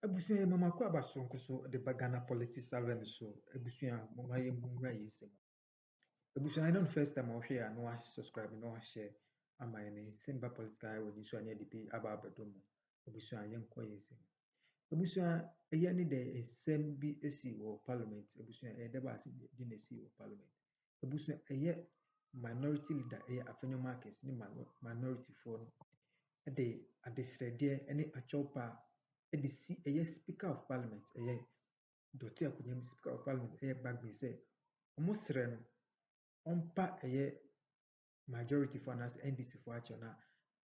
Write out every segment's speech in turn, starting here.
Ebusuya mama kwa basonko so de bagana politics salve so ebusuya mama ye mumra yesem. Ebusuya I don't first time I hear no subscribe no share ama ye simba political we so anya DP aba abadomo. Ebusuya yenko yesem. Ebusuya eye ni de esem bi esi wo parliament ebusuya e de ba ase di na esi wo parliament. Ebusuya eye minority leader eye Afenyo Markins ni minority for no de adesrede ene achopa the Speaker of Parliament, Dr. Akunyemi Speaker of Parliament, Bagby say, almost ren on pa majority for us NDC for actually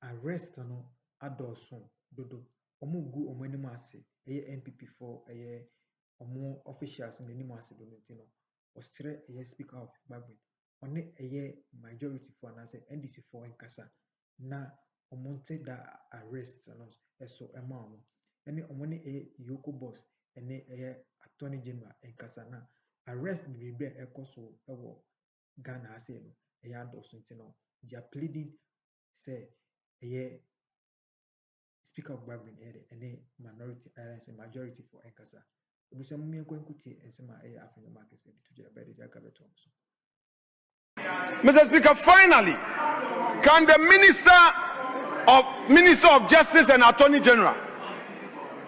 arrest no adolson dodo omugu omanimase NPP for omo officials in the nimase donetino ostre Speaker of Bagby on majority for us NDC for enkasa na omonte da arrest no eso emamo any omoni EOCO boss any attorney general and kasana arrest be ekoso ewo Ghana ase no adoso ntino they are pleading say Speaker of Bagby any minority and majority for enkasa obusa mumye kwenkuti ensema Afenyo Markins to the bed ya kabeto. Mr. Speaker, finally, can the Minister of Justice and Attorney General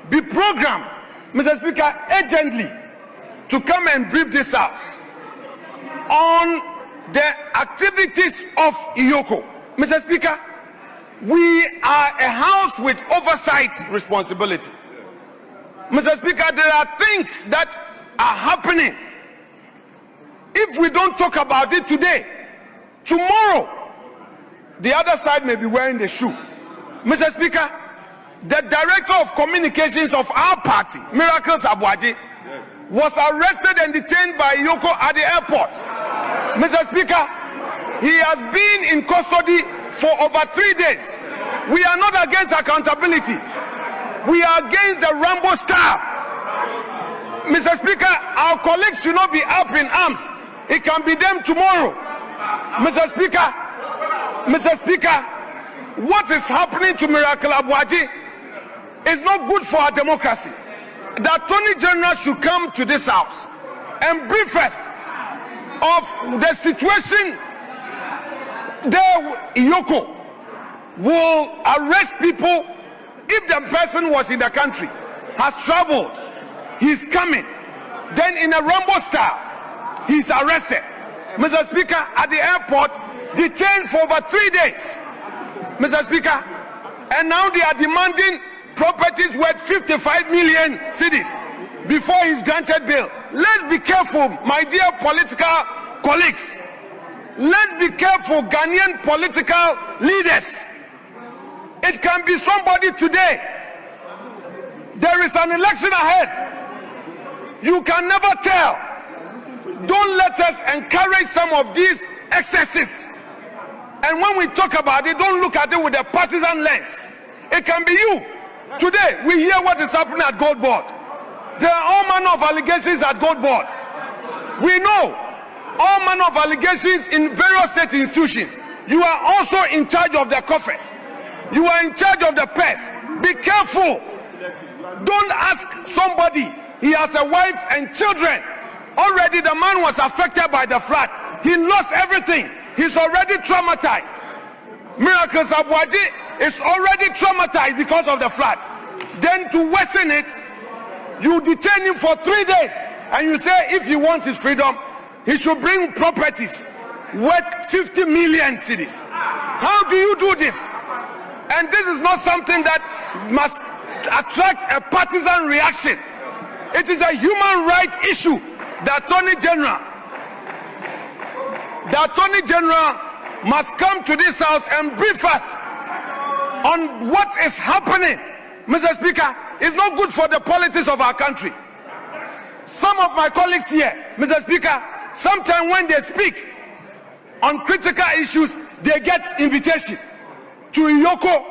be programmed, Mr. Speaker, urgently to come and brief this House on the activities of EOCO? Mr. Speaker, we are a house with oversight responsibility. Mr. Speaker, there are things that are happening. If we don't talk about it today, tomorrow, the other side may be wearing the shoe. Mr. Speaker, the Director of Communications of our party, Markins was arrested and detained by EOCO at the airport. Mr. Speaker, he has been in custody for over 3 days. We are not against accountability. We are against the Rambo style. Mr. Speaker, our colleagues should not be up in arms. It can be them tomorrow. Mr. Speaker, what is happening to Miracle Abuaji is not good for our democracy. The Attorney General should come to this House and brief us of the situation. The EOCO will arrest people if the person was in the country, has traveled, he's coming, then in a Rambo style, he's arrested. Mr. Speaker, at the airport, detained for over 3 days. Mr. Speaker, and now they are demanding properties worth 55 million cedis before he's granted bail. Let's be careful, my dear political colleagues. Let's be careful, Ghanaian political leaders. It can be somebody today. There is an election ahead. You can never tell. Don't let us encourage some of these excesses. And when we talk about it, don't look at it with a partisan lens. It can be you. Today, we hear what is happening at Gold Board. There are all manner of allegations at Gold Board. We know all manner of allegations in various state institutions. You are also in charge of the coffers. You are in charge of the press. Be careful. Don't ask somebody. He has a wife and children. Already the man was affected by the flood. He lost everything. He's already traumatized. Markins is already traumatized because of the flood. Then to worsen it, you detain him for 3 days and you say if he wants his freedom, he should bring properties worth 50 million cedis. How do you do this? And this is not something that must attract a partisan reaction. It is a human rights issue. The Attorney General must come to this House and brief us on what is happening. Mr. Speaker, it's not good for the politics of our country. Some of my colleagues here, Mr. Speaker, sometimes when they speak on critical issues, they get invitation to EOCO,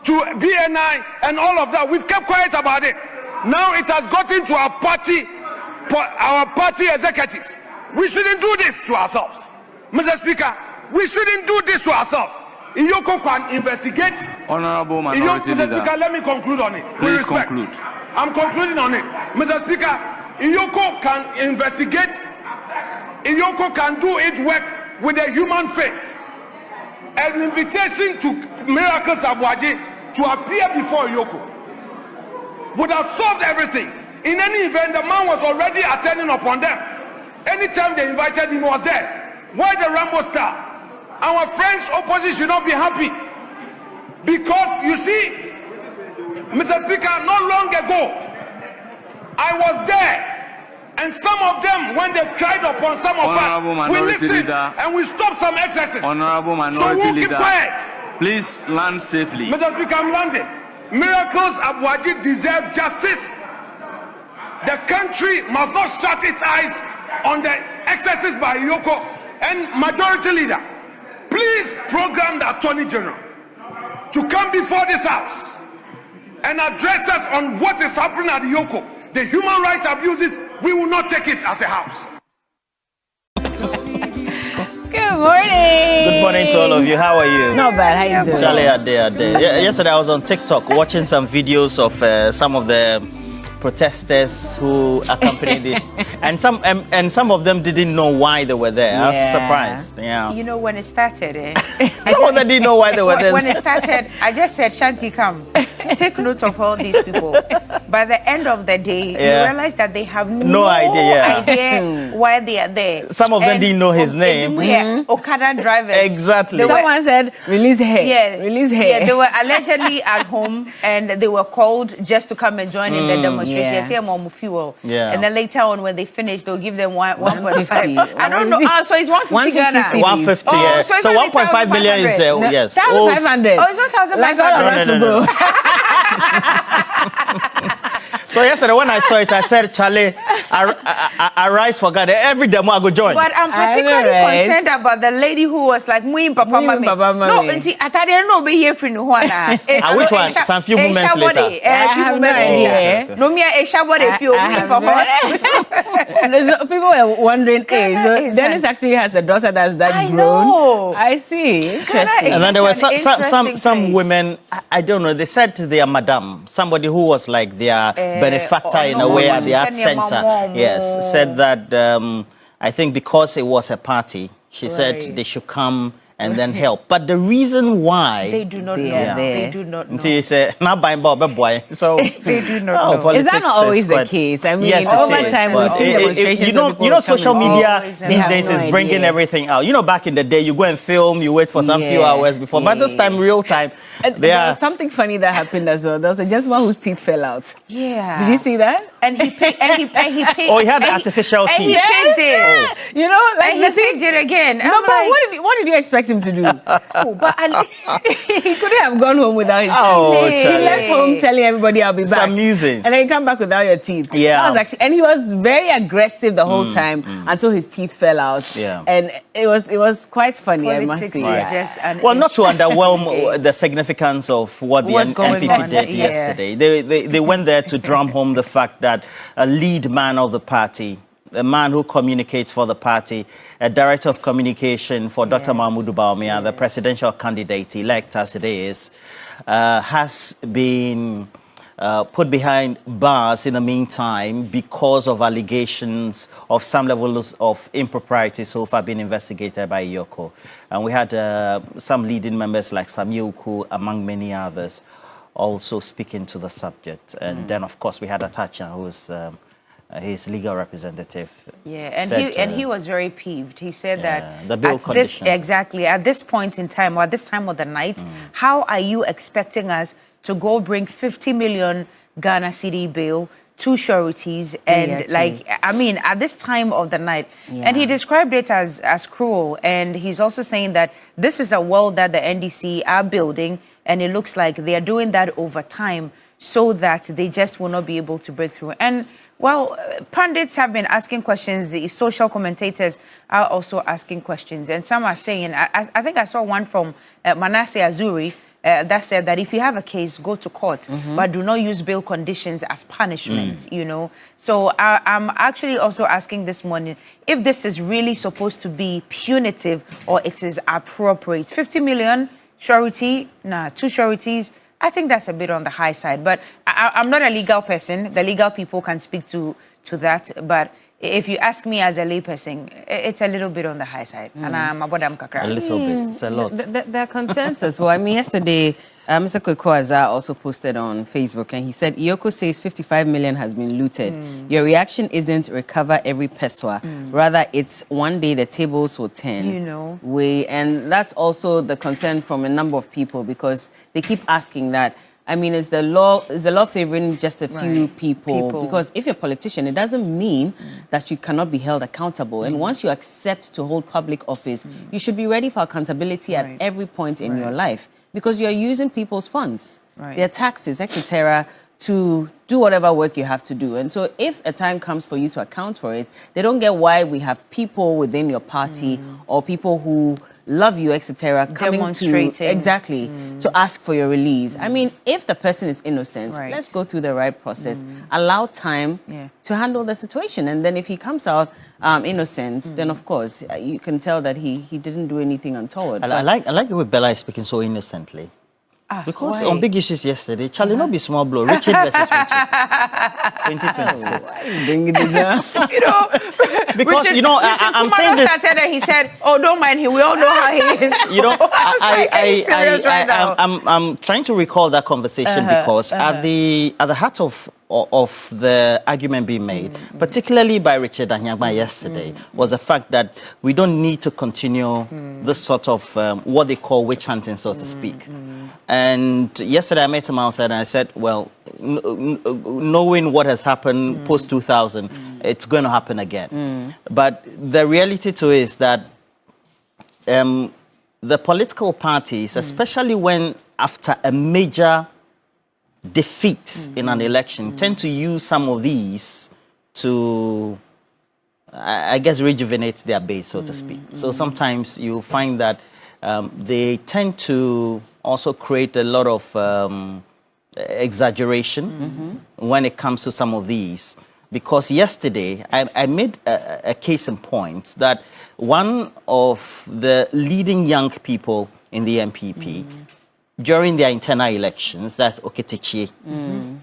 to BNI, and all of that. We've kept quiet about it. Now it has gotten to our party executives. We shouldn't do this to ourselves. Mr. Speaker, we shouldn't do this to ourselves. EOCO can investigate. Honorable Minority Leader. Mr. Speaker, let me conclude on it. Please conclude. I'm concluding on it. Mr. Speaker, EOCO can investigate. EOCO can do its work with a human face. An invitation to Markins to appear before EOCO would have solved everything. In any event, the man was already attending upon them. Anytime they invited him, he was there. Why the Rambo star? Our friends opposition should not be happy. Because, you see, Mr. Speaker, not long ago, I was there. And some of them, when they cried upon some of us, we listened and we stopped some excesses. Honorable Minority so we'll Leader, keep quiet. Please land safely. Mr. Speaker, I'm landing. Markins Abuaji deserve justice. The country must not shut its eyes on the excesses by EOCO. And Majority Leader, please program the Attorney General to come before this House and address us on what is happening at EOCO. The human rights abuses, we will not take it as a House. Good morning. Good morning to all of you. How are you? Not bad. How you doing? Charlie, yesterday I was on TikTok watching some videos of some of the protesters who accompanied it, and some of them didn't know why they were there. I was surprised. Yeah. You know, when it started, some of them didn't know why they were there. When it started, I just said, Shanti, come, take note of all these people. By the end of the day, you realize that they have no idea why they are there. Some of them didn't know his name. Okada drivers. Exactly. Someone said, release her. Yeah, release her. Yeah, they were allegedly at home and they were called just to come and join in the demonstration. Fuel. Yeah. And then later on, when they finish, they'll give them 1.5. I don't know. So it's 150 Ghana. 150. Oh, yeah. so 1.5 million is there. No, yes. 1,500. Oh, it's not 1,500. No. So yesterday when I saw it, I said, Charlie, I rise for God. Every demo I go join. But I'm particularly concerned about the lady who was like, Muim Papa Mami. No, I didn't know be here for no one. Which one? Some few moments later. I have no idea. No, me a shabody feel Papa. People were wondering, so Dennis actually has a daughter that's that grown. I see. Interesting. And then there were some women, I don't know, they said to their madam, somebody who was like their benefactor in a way at the art center, yes, said that I think because it was a party, she said they should come and then help. But the reason why they do not know. They do not know. He said, "Not buying boy." So they do not know. Is that not always the case? I mean, yes, over time we see demonstrations. You know, social media these days is bringing everything out. You know, back in the day, you go and film, you wait for some few hours before. But this time, real time. There was something funny that happened as well. There was a gentleman whose teeth fell out. Yeah. Did you see that? And he paid. Oh, he had artificial teeth. And he picked it. You know, like and he picked it again. No, but what did you expect him to do? He couldn't have gone home without his teeth. He left home telling everybody, "I'll be back." Some musings. And then you come back without your teeth. Yeah. That was actually, and he was very aggressive the whole time until his teeth fell out. Yeah. And it was quite funny, Politics, I must say. Right. Well, not to underwhelm the significance of what the NPP did yesterday. They went there to drum home the fact that a lead man of the party, a man who communicates for the party, a director of communication for Dr. Mahmoud Bawumia, the presidential candidate elect as it is, has been put behind bars in the meantime because of allegations of some levels of impropriety so far being investigated by EOCO. And we had some leading members like Samioku, among many others, also speaking to the subject. And then, of course, we had Atacha, who's his legal representative. Yeah, and he was very peeved. He said that the bill conditions. At this point in time, or at this time of the night, how are you expecting us to go bring 50 million Ghana cedi bill, 2 sureties, and at this time of the night. And he described it as cruel. And he's also saying that this is a world that the NDC are building, and it looks like they are doing that over time so that they just will not be able to break through. And well, pundits have been asking questions. The social commentators are also asking questions. And some are saying, I think I saw one from Manasseh Azuri that said that if you have a case, go to court, but do not use bail conditions as punishment, you know. So I'm actually also asking this morning if this is really supposed to be punitive or it is appropriate. 50 million surety, 2 sureties, I think that's a bit on the high side. But I'm not a legal person. The legal people can speak to that. But if you ask me as a layperson, it's a little bit on the high side. And I'm about a little bit. It's a lot. There are concerns as well. I mean, yesterday, Mr. Kwekwaza also posted on Facebook, and he said, EOCO says 55 million has been looted. Your reaction isn't recover every peswa. Rather, it's one day the tables will turn. You know. And that's also the concern from a number of people, because they keep asking that. I mean, is the law favoring just a few people? Because if you're a politician, it doesn't mean that you cannot be held accountable. And once you accept to hold public office, you should be ready for accountability at every point in your life, because you're using people's funds, their taxes, etc., to do whatever work you have to do. And so if a time comes for you to account for it, they don't get why we have people within your party or people who love you, etc., coming to to ask for your release. I mean, if the person is innocent, let's go through the right process, allow time to handle the situation. And then if he comes out innocent, then of course you can tell that he didn't do anything untoward. I like the way Bella is speaking so innocently. Because on big issues yesterday, Charlie, not be small blow. Richard versus Richard. 2026. Bring this up. You know, because Richard, you know, I'm saying this. Started and he said, "Oh, don't mind him. We all know how he is." You know, I'm trying to recall that conversation because at the heart of the argument being made, particularly by Richard Anyagba yesterday, was the fact that we don't need to continue this sort of what they call witch hunting, so to speak. And yesterday I met him outside and I said, well, knowing what has happened post-2000, it's going to happen again. But the reality to it is that the political parties, especially when after a major defeat in an election, tend to use some of these to, I guess, rejuvenate their base, so to speak. So sometimes you find that they tend to also create a lot of exaggeration when it comes to some of these. Because yesterday, I made a case in point that one of the leading young people in the NPP, during their internal elections, that's Oketechie,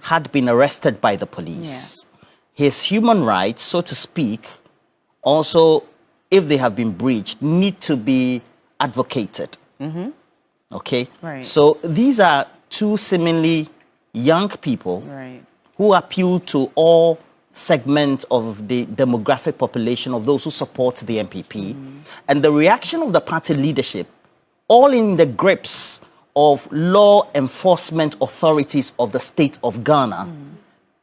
had been arrested by the police. His human rights, so to speak, also, if they have been breached, need to be advocated. Okay? So these are two seemingly young people who appeal to all segments of the demographic population of those who support the NPP. And the reaction of the party leadership, all in the grips of law enforcement authorities of the state of Ghana,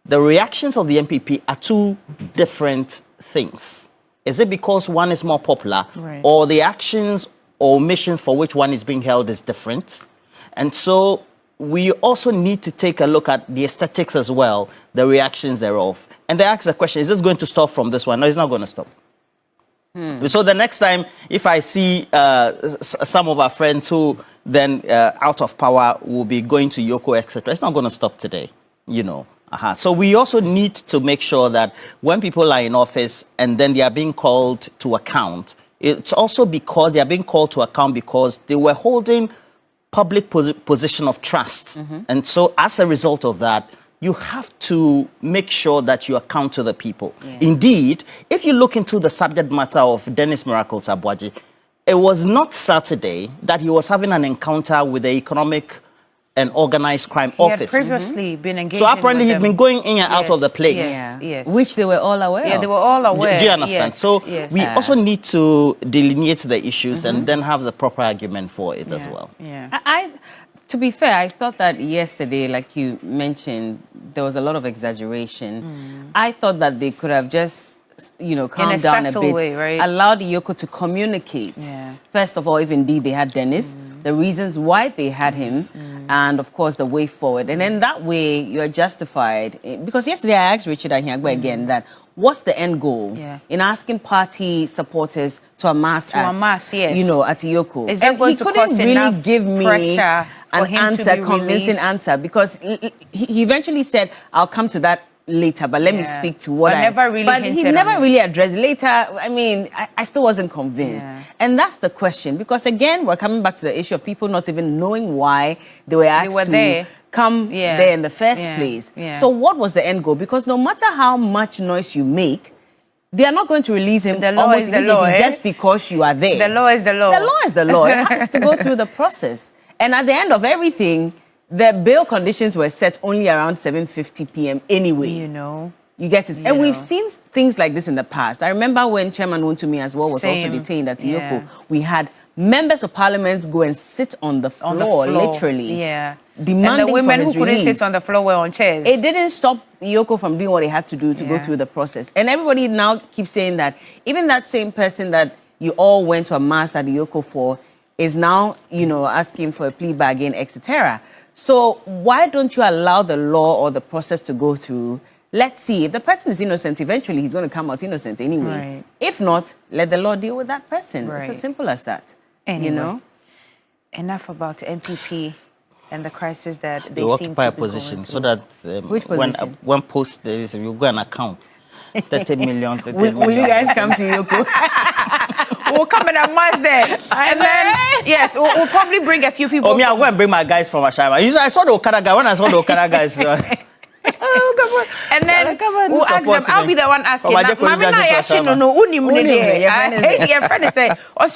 the reactions of the NPP are two different things. Is it because one is more popular, or the actions or omissions for which one is being held is different? And so we also need to take a look at the aesthetics as well, the reactions thereof. And they ask the question, is this going to stop from this one? No, it's not going to stop. So the next time, if I see some of our friends who then out of power will be going to EOCO, etc., it's not going to stop today, you know. So we also need to make sure that when people are in office and then they are being called to account, it's also because they are being called to account because they were holding public position of trust. And so as a result of that, you have to make sure that you account to the people. Indeed, if you look into the subject matter of Dennis Miracles Abuaji, it was not Saturday that he was having an encounter with the Economic and Organized Crime Office. He had previously been engaged. So apparently he'd been going in and out of the place. Which they were all aware of. They were all aware. Do you understand? So we also need to delineate the issues and then have the proper argument for it as well. To be fair, I thought that yesterday, like you mentioned, there was a lot of exaggeration. I thought that they could have just, you know, calmed down a bit, way, allowed EOCO to communicate. First of all, if indeed they had Dennis, the reasons why they had him, and of course the way forward. And then that way you are justified. Because yesterday I asked Richard Anyagba again that what's the end goal in asking party supporters to amass you know, at EOCO? Is that going to cause really give me an answer, convincing answer, because he eventually said, I'll come to that later, but let me speak to what but he never really addressed later. I mean, I still wasn't convinced. And that's the question, because again, we're coming back to the issue of people not even knowing why they were asked to come there in the first place. So what was the end goal? Because no matter how much noise you make, they are not going to release him almost immediately just because you are there. The law is the law. The law is the law. It has to go through the process. And at the end of everything, the bail conditions were set only around 7:50 p.m. anyway. You know. You get it? And we've seen things like this in the past. I remember when Chairman Wontumi as well was also detained at EOCO. We had members of parliament go and sit on the floor, literally. Demanding and the women for his who couldn't release. sit on the floor were on chairs. It didn't stop EOCO from doing what they had to do to go through the process. And everybody now keeps saying that even that same person that you all went to a mass at EOCO for is now, you know, asking for a plea bargain, etc. So why don't you allow the law or the process to go through? Let's see. If the person is innocent, eventually he's going to come out innocent anyway. Right. If not, let the law deal with that person. Right. It's as simple as that. Anyway, you know? Enough about NPP and the crisis that they you seem occupy to a be position going so through. that Which position? when post there is, you go and account 30 million. 30 Will you guys come to EOCO? We'll come in a mass there. And then, yes, we'll probably bring a few people. Oh, me, I'll go and bring my guys from Ashama. Usually, I saw the Okada guy. When I saw the Okada guys, and then we'll ask them. I'll be the one asking. Your friend say, but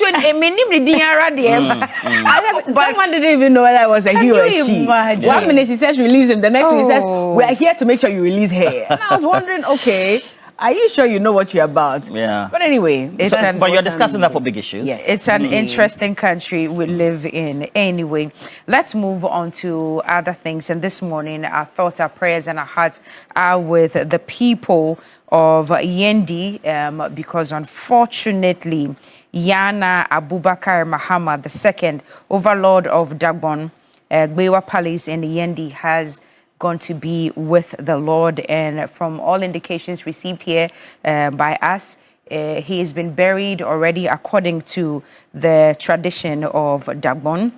someone didn't even know whether I was a he or a she. 1 minute he says release him, the next minute he says we're here to make sure you release her. And I was wondering, okay, are you sure you know what you're about? Yeah. But anyway, but you're discussing that for big issues. Yes. It's an interesting country we live in. Anyway, let's move on to other things. And this morning, our thoughts, our prayers, and our hearts are with the people of Yendi, because unfortunately, Yana Abubakar Muhammad II, overlord of Dagbon, Gbewa Palace in Yendi, has going to be with the Lord, and from all indications received here by us, he has been buried already according to the tradition of Dagbon,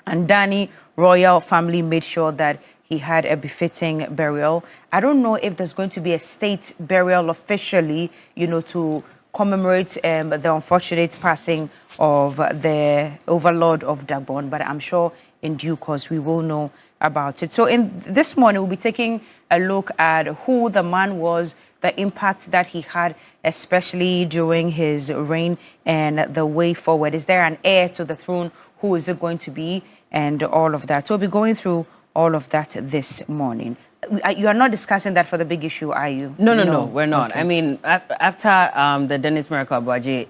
and Dani royal family made sure that he had a befitting burial. I don't know if there's going to be a state burial officially, you know, to commemorate the unfortunate passing of the overlord of Dagbon, but I'm sure in due course we will know about it. So in this morning, we'll be taking a look at who the man was, the impact that he had, especially during his reign, and the way forward. Is there an heir to the throne? Who is it going to be? And all of that. So we'll be going through all of that this morning. You are not discussing that for the big issue, are you? No, we're not. Okay. I mean, after the Dennis Miracle Abuaje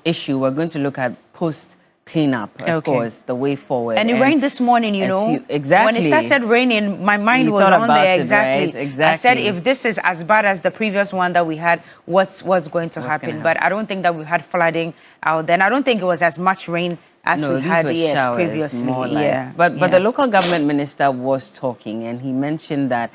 issue, we're going to look at post-cleanup, of course, the way forward. And it rained this morning, you know. Exactly. When it started raining, my mind was on there. Exactly. Right? Exactly. I said, if this is as bad as the previous one that we had, what's going to happen? But I don't think that we had flooding out then. I don't think it was as much rain as we had previously. But the local government minister was talking, and he mentioned that,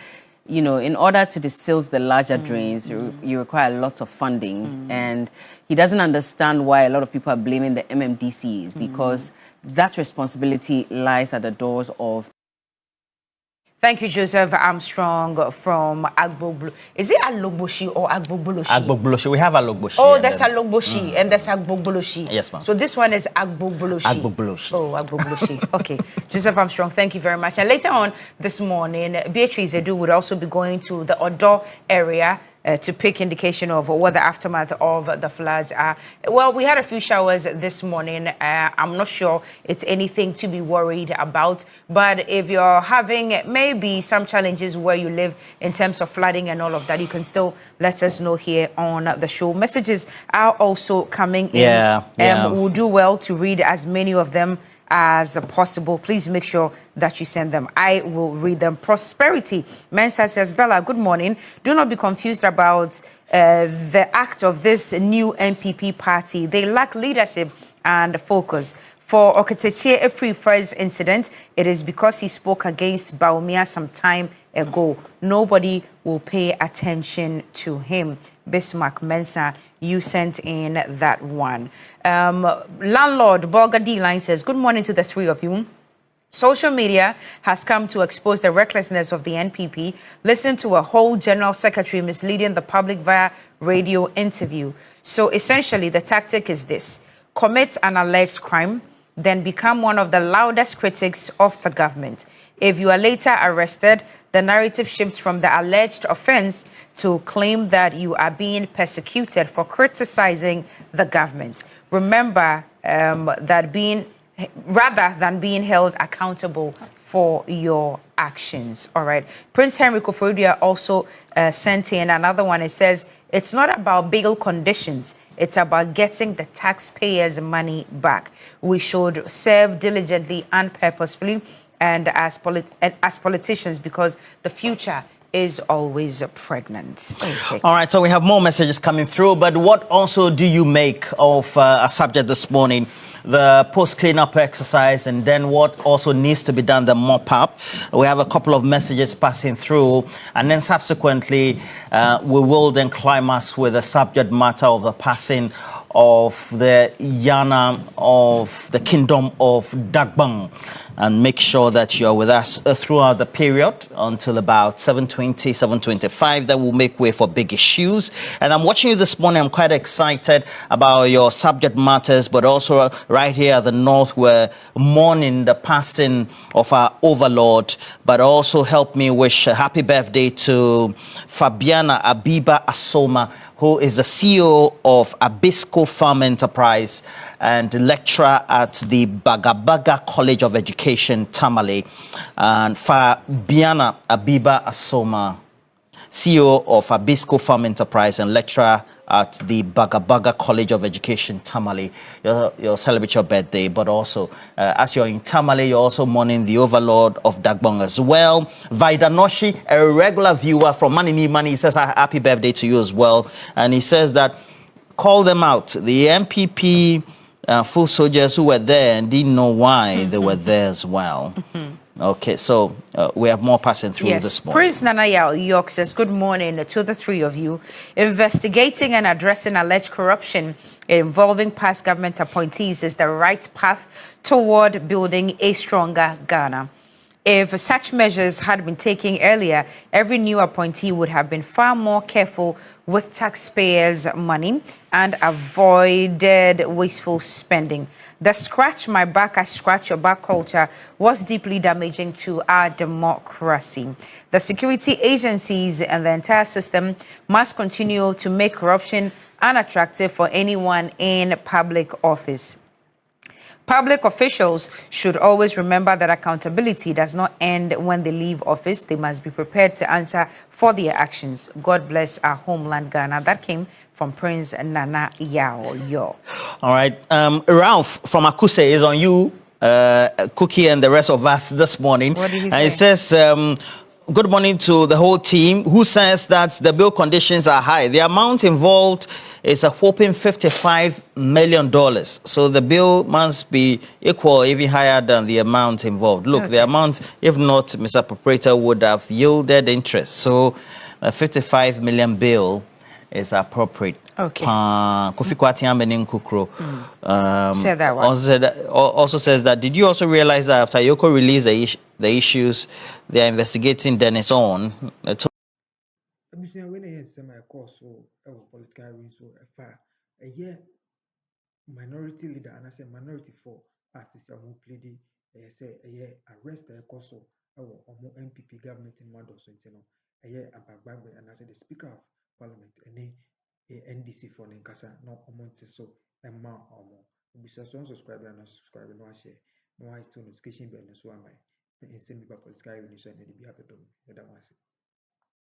you know, in order to desil the larger drains, you require a lot of funding. And he doesn't understand why a lot of people are blaming the MMDCs, because that responsibility lies at the doors of. Thank you, Joseph Armstrong from Agbogbo. Is it Alogboshi or Agbogboloshi? Agbogboloshi. We have Alogboshi. Oh, there's Alogboshi and there's Agbogboloshi. Yes, ma'am. So this one is Agbogboloshi. Agbogboloshi. Oh, Agbogboloshi. Okay. Joseph Armstrong, thank you very much. And later on this morning, Beatrice Edu would also be going to the Odo area to pick indication of what the aftermath of the floods are. Well, we had a few showers this morning. I'm not sure it's anything to be worried about, but if you're having maybe some challenges where you live in terms of flooding and all of that, you can still let us know here on the show. Messages are also coming in. We'll do well to read as many of them as possible. Please make sure that you send them. I will read them. Prosperity Mensa says, Bella, good morning. Do not be confused about the act of this new NPP party. They lack leadership and focus. For Oketechie Efrifa's incident, it is because he spoke against Baumia some time ago. Nobody will pay attention to him. Bismarck Mensa, you sent in that one. Landlord Borga D-Line says, good morning to the three of you. Social media has come to expose the recklessness of the NPP. Listen to a whole general secretary misleading the public via radio interview. So essentially, the tactic is this: commit an alleged crime, then become one of the loudest critics of the government. If you are later arrested, the narrative shifts from the alleged offense to claim that you are being persecuted for criticizing the government. Remember that rather than being held accountable for your actions. All right. Prince Henry Koforidua also sent in another one. It says, it's not about bail conditions. It's about getting the taxpayers' money back. We should serve diligently and purposefully and as politicians, because the future is always pregnant. Okay. All right, so we have more messages coming through, but what also do you make of a subject this morning? The post-cleanup exercise, and then what also needs to be done, the mop-up. We have a couple of messages passing through, and then subsequently we will then climax with the subject matter of the passing of the Yana of the Kingdom of Dagbang, and make sure that you're with us throughout the period until about 7:20, 7:25. That will make way for big issues. And I'm watching you this morning. I'm quite excited about your subject matters, but also right here at the North, we're mourning the passing of our overlord, but also help me wish a happy birthday to Fabiana Abiba Asoma, who is the CEO of Abisko Farm Enterprise and lecturer at the Bagabaga College of Education, Tamale. And Fabiana Abiba Asoma, CEO of Abisko Farm Enterprise and lecturer at the Bagabaga College of Education, Tamale. You'll celebrate your birthday, but also as you're in Tamale, you're also mourning the overlord of Dagbang as well. Vida Noshi, a regular viewer from Manini Mani, he says happy birthday to you as well. And he says that call them out. The NPP full soldiers who were there and didn't know why they were there as well. Okay, so we have more passing through this morning. Prince Nanaya York says, good morning to the three of you. Investigating and addressing alleged corruption involving past government appointees is the right path toward building a stronger Ghana. If such measures had been taken earlier, every new appointee would have been far more careful with taxpayers' money and avoided wasteful spending. The scratch my back, I scratch your back culture was deeply damaging to our democracy. The security agencies and the entire system must continue to make corruption unattractive for anyone in public office. Public officials should always remember that accountability does not end when they leave office. They must be prepared to answer for their actions. God bless our homeland, Ghana. That came from Prince Nana Yao Yo. All right. Ralph from Akuse is on you, Cookie, and the rest of us this morning. What did he say? And he says, good morning to the whole team, who says that the bill conditions are high. The amount involved is a whopping $55 million. So the bill must be equal, even higher than the amount involved. Look, the amount, if not, Mr. Proprietor, would have yielded interest. So a 55 million bill is appropriate. Okay. Kofi Kwatian Benin Kukro Said that one. also says that, did you also realize that after EOCO released the issues they are investigating Dennis on? Political reason, a year minority leader and I say minority for artists who pleading, say a year arrest the course of NPP government in Mado Senteno, a year abagbe, and I say the Speaker of Parliament, and a NDC for Ninkasa, no amount so a ma or more. We shall subscribe and subscribe and share. No, I still notification bell, so am I. And send me political reason and be happy to